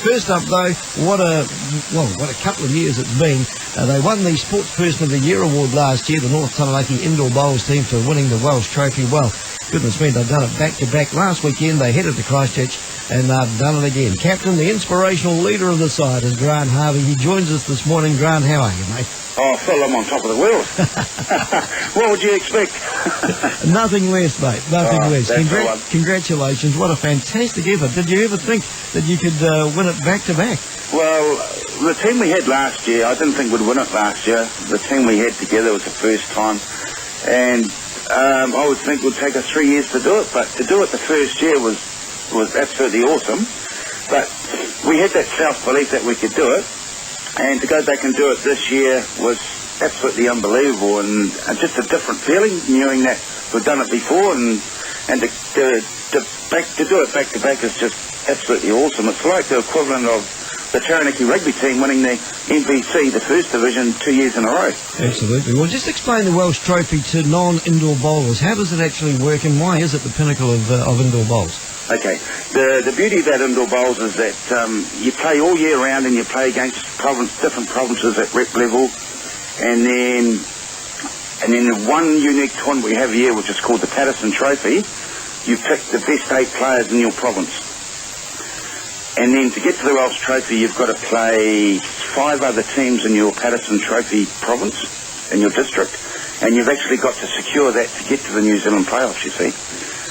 First up, though, what a couple of years it's been. They won the Sportsperson of the Year award last year, the North Taranaki Indoor Bowls team, for winning the Welsh Trophy. Well, goodness me, they've done it back-to-back. Last weekend, they headed to Christchurch, and they've done it again. Captain, the inspirational leader of the side is Grant Harvey. He joins us this morning. Grant, how are you, mate? Oh, Phil, I'm on top of the world. What would you expect? Nothing less, mate. Nothing less. Congratulations. What a fantastic effort. Did you ever think that you could win it back-to-back? Well, the team we had last year, I didn't think we'd win it last year. The team we had together was the first time. And I would think it would take us 3 years to do it. But to do it the first year was absolutely awesome. But we had that self-belief that we could do it. And to go back and do it this year was absolutely unbelievable, and just a different feeling, knowing that we've done it before, and to do it back to back is just absolutely awesome. It's like the equivalent of the Taranaki rugby team winning the MVC, the first division, 2 years in a row. Absolutely. Well, just explain the Welsh Trophy to non-indoor bowlers. How does it actually work, and why is it the pinnacle of indoor bowls? Okay, the beauty of that indoor bowls is that you play all year round, and you play against different provinces at rep level, and then the one unique tournament we have here, which is called the Patterson Trophy, you pick the best 8 players in your province. And then to get to the Welsh Trophy, you've got to play 5 other teams in your Patterson Trophy province, in your district, and you've actually got to secure that to get to the New Zealand playoffs, you see.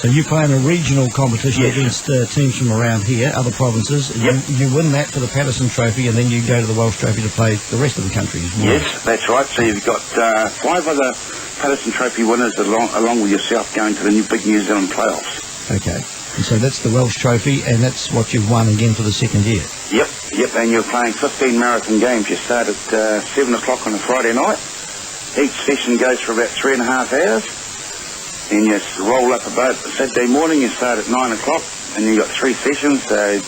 So you play in a regional competition against teams from around here, other provinces. Yep. You win that for the Patterson Trophy, and then you go to the Welsh Trophy to play the rest of the country. Yes, that's right. So you've got 5 other Patterson Trophy winners along with yourself going to the big New Zealand playoffs. Okay. And so that's the Welsh Trophy, and that's what you've won again for the second year. Yep. And you're playing 15 marathon games. You start at 7 o'clock on a Friday night. Each session goes for about 3.5 hours. And you roll up about Saturday morning, you start at 9 o'clock, and you've got 3 sessions, so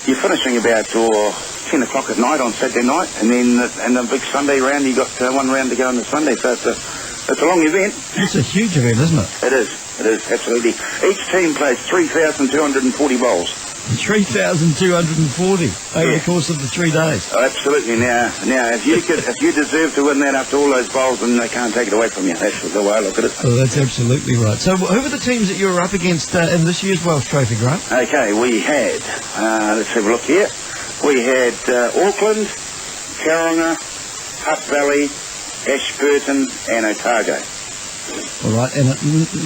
you're finishing about 10 o'clock at night on Saturday night, and then the big Sunday round, you've got 1 round to go on the Sunday, so it's a long event. It's a huge event, isn't it? It is, absolutely. Each team plays 3,240 bowls. 3,240 over the course of the 3 days. Oh, absolutely. Now, if you deserve to win that after all those bowls, then they can't take it away from you. That's the way I look at it. Oh, that's absolutely right. So, who were the teams that you were up against in this year's Welsh Trophy, Grant? Okay, we had. Let's have a look here. We had Auckland, Taranaki, Hutt Valley, Ashburton, and Otago. All right, and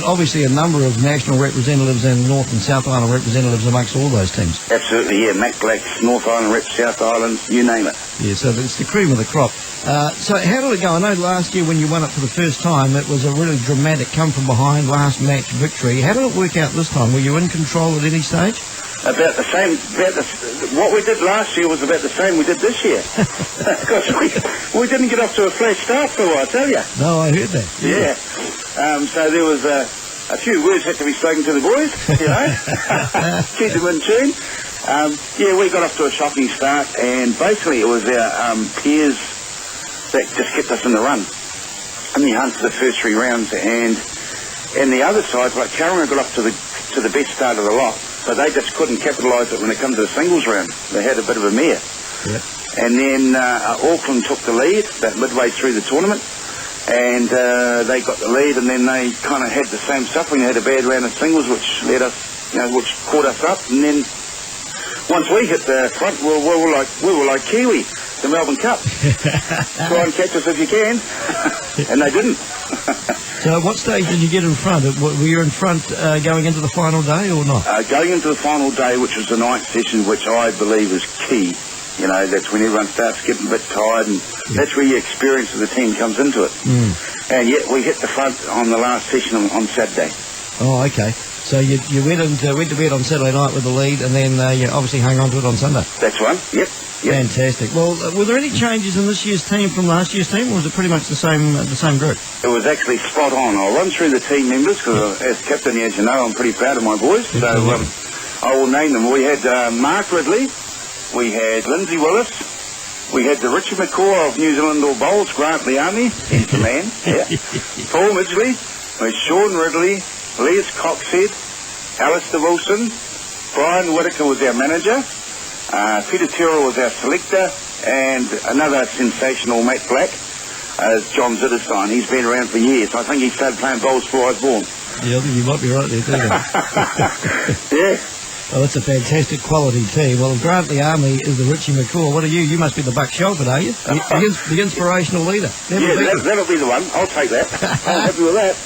obviously a number of national representatives and North and South Island representatives amongst all those teams. Absolutely, yeah. Mac Blacks, North Island reps, South Island, you name it. Yeah, so it's the cream of the crop. So how did it go? I know last year when you won it for the first time, it was a really dramatic come-from-behind last match victory. How did it work out this time? Were you in control at any stage? About the same. What we did last year was about the same we did this year. Because we didn't get off to a flash start for a while, I tell you. No, I heard that. Yeah. So there was a few words had to be spoken to the boys, you know. Keep them in tune. We got off to a shocking start, and basically it was our peers that just kept us in the run, in the hunt for the first 3 rounds. And the other side, like Taranaki, got off to the best start of the lot, but they just couldn't capitalise it when it comes to the singles round. They had a bit of a mare. Yep. And then Auckland took the lead about midway through the tournament, and they got the lead, and then they kind of had the same suffering. They had a bad round of singles, which led us, which caught us up. And then once we hit the front, we were like Kiwi, the Melbourne Cup. Try and catch us if you can, and they didn't. So at what stage did you get in front? Were you in front going into the final day or not? Going into the final day, which was the 9th session, which I believe is key. That's when everyone starts getting a bit tired, and that's where your experience of the team comes into it. And yet we hit the front on the last session on Saturday. Oh, okay. So you went to bed on Saturday night with the lead, and then you obviously hung on to it on Sunday. That's one. Yep. Fantastic. Well, were there any changes in this year's team from last year's team, or was it pretty much the same group? It was actually spot on. I'll run through the team members because, as captain, as you know, I'm pretty proud of my boys. So I will name them. We had Mark Ridley, we had Lindsay Willis, we had the Richard McCaw of New Zealand All Bowls, Grant Leami, he's the man. Paul Midgley, we had Sean Ridley, Les Coxhead, Alistair Wilson, Brian Whitaker was our manager. Peter Tyrrell was our selector, and another sensational Matt Black is John Zitterstein. He's been around for years. I think he started playing bowls before I was born. Yeah, I think you might be right there, too. Yeah. Well, it's a fantastic quality team. Well, Grant the Army is the Richie McCaw. What are you? You must be the Buck Shelford, are you? The inspirational leader. That'll be the one. I'll take that. I'm happy with that.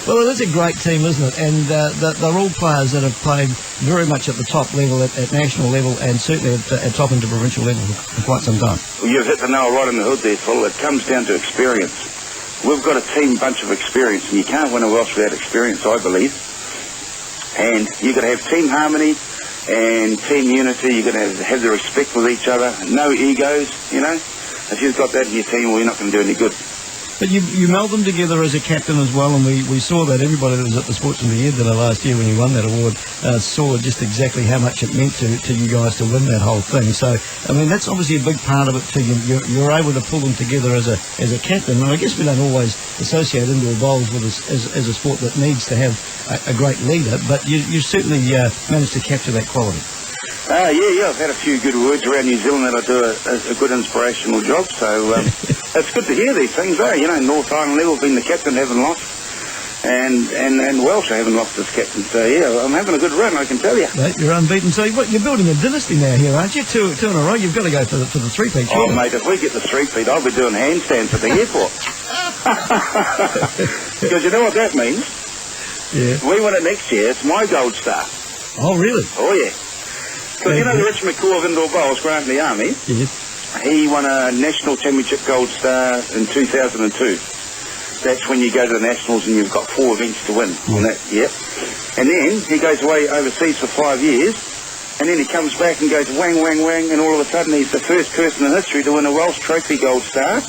Well, it is a great team, isn't it? And they're all players that have played very much at the top level, at national level, and certainly at top into provincial level for quite some time. Well, you've hit the nail right in the hood there, Phil. It comes down to experience. We've got a bunch of experience, and you can't win a Welsh without experience, I believe. And you've got to have team harmony and team unity. You've got to have the respect with each other. No egos, you know. If you've got that in your team, well, you're not going to do any good. But you meld them together as a captain as well, and we saw that. Everybody that was at the Sportsman of the Year dinner last year when you won that award saw just exactly how much it meant to you guys to win that whole thing. So, I mean, that's obviously a big part of it too. You're able to pull them together as a captain, and I guess we don't always associate indoor bowls with as a sport that needs to have a great leader, but you certainly managed to capture that quality. Yeah, I've had a few good words around New Zealand that I do a good inspirational job, so it's good to hear these things, eh? You know, North Island level, being the captain, haven't lost, and Welsh haven't lost as captain, so yeah, I'm having a good run, I can tell you. Mate, you're unbeaten. So you're building a dynasty now here, aren't you? Two in a row. You've got to go for the three-peat. Oh, mate, if we get the three-peat, I'll be doing handstands at the airport. Because you know what that means? Yeah. If we win it next year, it's my gold star. Oh, really? Oh, yeah. Because you know the Rich McCaw of indoor bowls, Grant in the Army? Yes. He won a national championship gold star in 2002. That's when you go to the nationals and you've got 4 events to win. On that, yep. And then he goes away overseas for 5 years, and then he comes back and goes wang, wang, wang, and all of a sudden he's the first person in history to win a Welsh Trophy gold star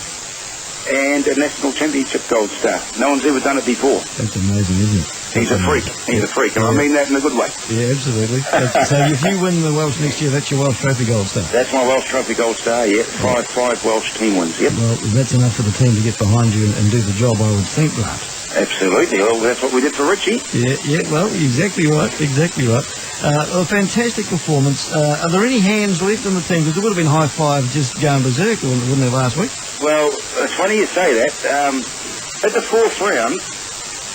and a national championship gold star. No one's ever done it before. That's amazing, isn't it? He's a freak. He's a freak, and I mean that in a good way. Yeah, absolutely. So if you win the Welsh next year, that's your Welsh Trophy gold star. That's my Welsh Trophy gold star, yeah. Five Welsh team wins, yep. Well, that's enough for the team to get behind you and do the job, I would think, Grant. Absolutely. Well, that's what we did for Richie. Yeah, well, exactly right. Well, fantastic performance. Are there any hands left in the team? Because it would have been high five just going berserk, wouldn't it, last week? Well, it's funny you say that. At the 4th round,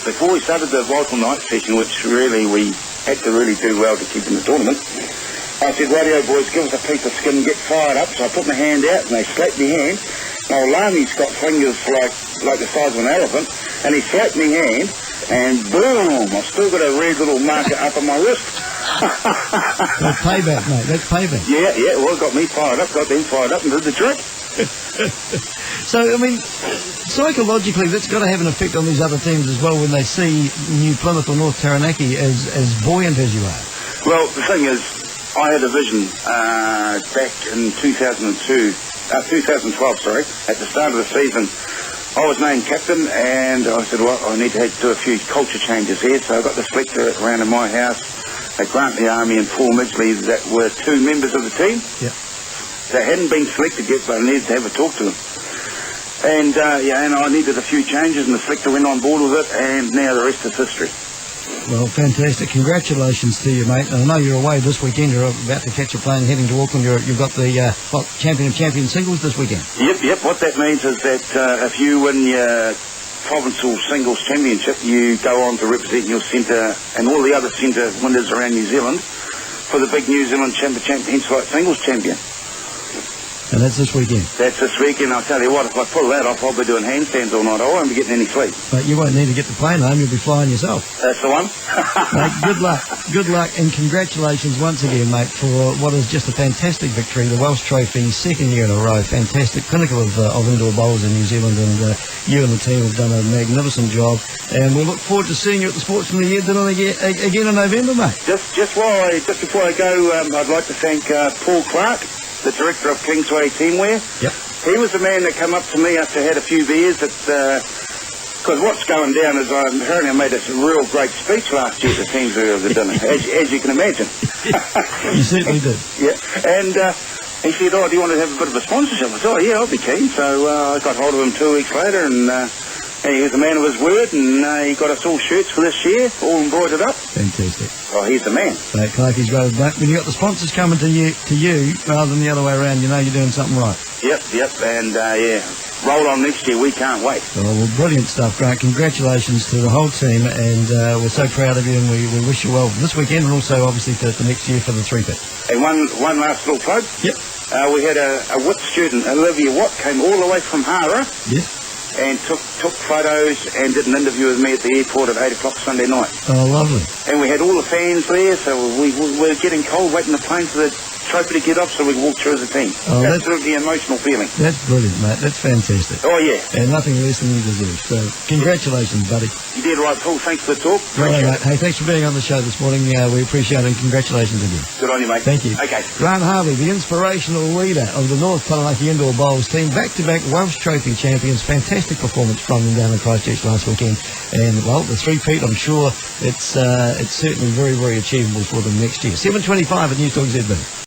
before we started the Vital Night session, which really we had to really do well to keep in the tournament, I said, radio boys, give us a piece of skin, get fired up. So I put my hand out and they slapped my hand. Now, Lami's got fingers like the size of an elephant, and he slapped my hand, and boom, I've still got a red little marker up on my wrist. That's payback, mate. That's payback. Yeah, well, it got me fired up, got them fired up and did the trick. So, I mean, psychologically, that's got to have an effect on these other teams as well when they see New Plymouth or North Taranaki as buoyant as you are. Well, the thing is, I had a vision back in 2012, at the start of the season. I was named captain, and I said, well, I need to do a few culture changes here. So I got the selector around in my house at Grant the Army and Paul Midgley that were 2 members of the team. Yep. They hadn't been selected yet, but I needed to have a talk to them. And, and I needed a few changes, and the selector went on board with it, and now the rest is history. Well, fantastic. Congratulations to you, mate. And I know you're away this weekend. You're about to catch a plane heading to Auckland. You've got the champion of champion singles this weekend. Yep. What that means is that if you win your provincial singles championship, you go on to represent your centre and all the other centre winners around New Zealand for the big New Zealand Henselite singles champion. And that's this weekend? That's this weekend. I'll tell you what, if I pull that off, I'll be doing handstands all night. I won't be getting any sleep. But you won't need to get the plane home. You'll be flying yourself. That's the one. Mate, good luck. Good luck, and congratulations once again, mate, for what is just a fantastic victory. The Welsh Trophy, 2nd year in a row. Fantastic. Pinnacle of indoor bowls in New Zealand, and you and the team have done a magnificent job. And we look forward to seeing you at the Sportsman of the Year dinner again in November, mate. Just before I go, I'd like to thank Paul Clark, the director of Kingsway Teamwear. Yep. He was the man that came up to me after I had a few beers. Because what's going down is apparently I made a real great speech last year at the Kingsway of the dinner, as you can imagine. You certainly did. Yeah. And he said, do you want to have a bit of a sponsorship? I said, yeah, I'll be keen. So I got hold of him 2 weeks later, and And he was a man of his word, and he got us all shirts for this year, all embroidered up. Fantastic. Oh, he's the man. Mate, Clarkie's rather black. When you got the sponsors coming to you rather than the other way around, you know you're doing something right. Yep, and yeah, roll on next year. We can't wait. Oh, well, brilliant stuff, Grant. Congratulations to the whole team, and we're so proud of you, and we wish you well for this weekend, and also obviously for next year for the three-peat. And one last little plug. Yep. We had a WIT student, Olivia Watt, came all the way from Hara. Yes. And took photos and did an interview with me at the airport at 8 o'clock Sunday night. Oh, lovely. And we had all the fans there, so we were getting cold waiting the plane for the trophy to get off so we could walk through as a team. Oh, Absolutely emotional feeling. That's brilliant, mate. That's fantastic. Oh, yeah. And nothing less than you deserve. So, congratulations, buddy. You did right, Paul. Thanks for the talk. Right, mate. Hey, thanks for being on the show this morning. We appreciate it, and congratulations again. Good on you, mate. Thank you. Okay. Grant Harvey, the inspirational leader of the North Taranaki Indoor Bowls team, back-to-back Welsh Trophy champions. Fantastic performance from them down in Christchurch last weekend. And, well, the three-peat, I'm sure it's certainly very, very achievable for them next year. 7:25 at News Talk ZB.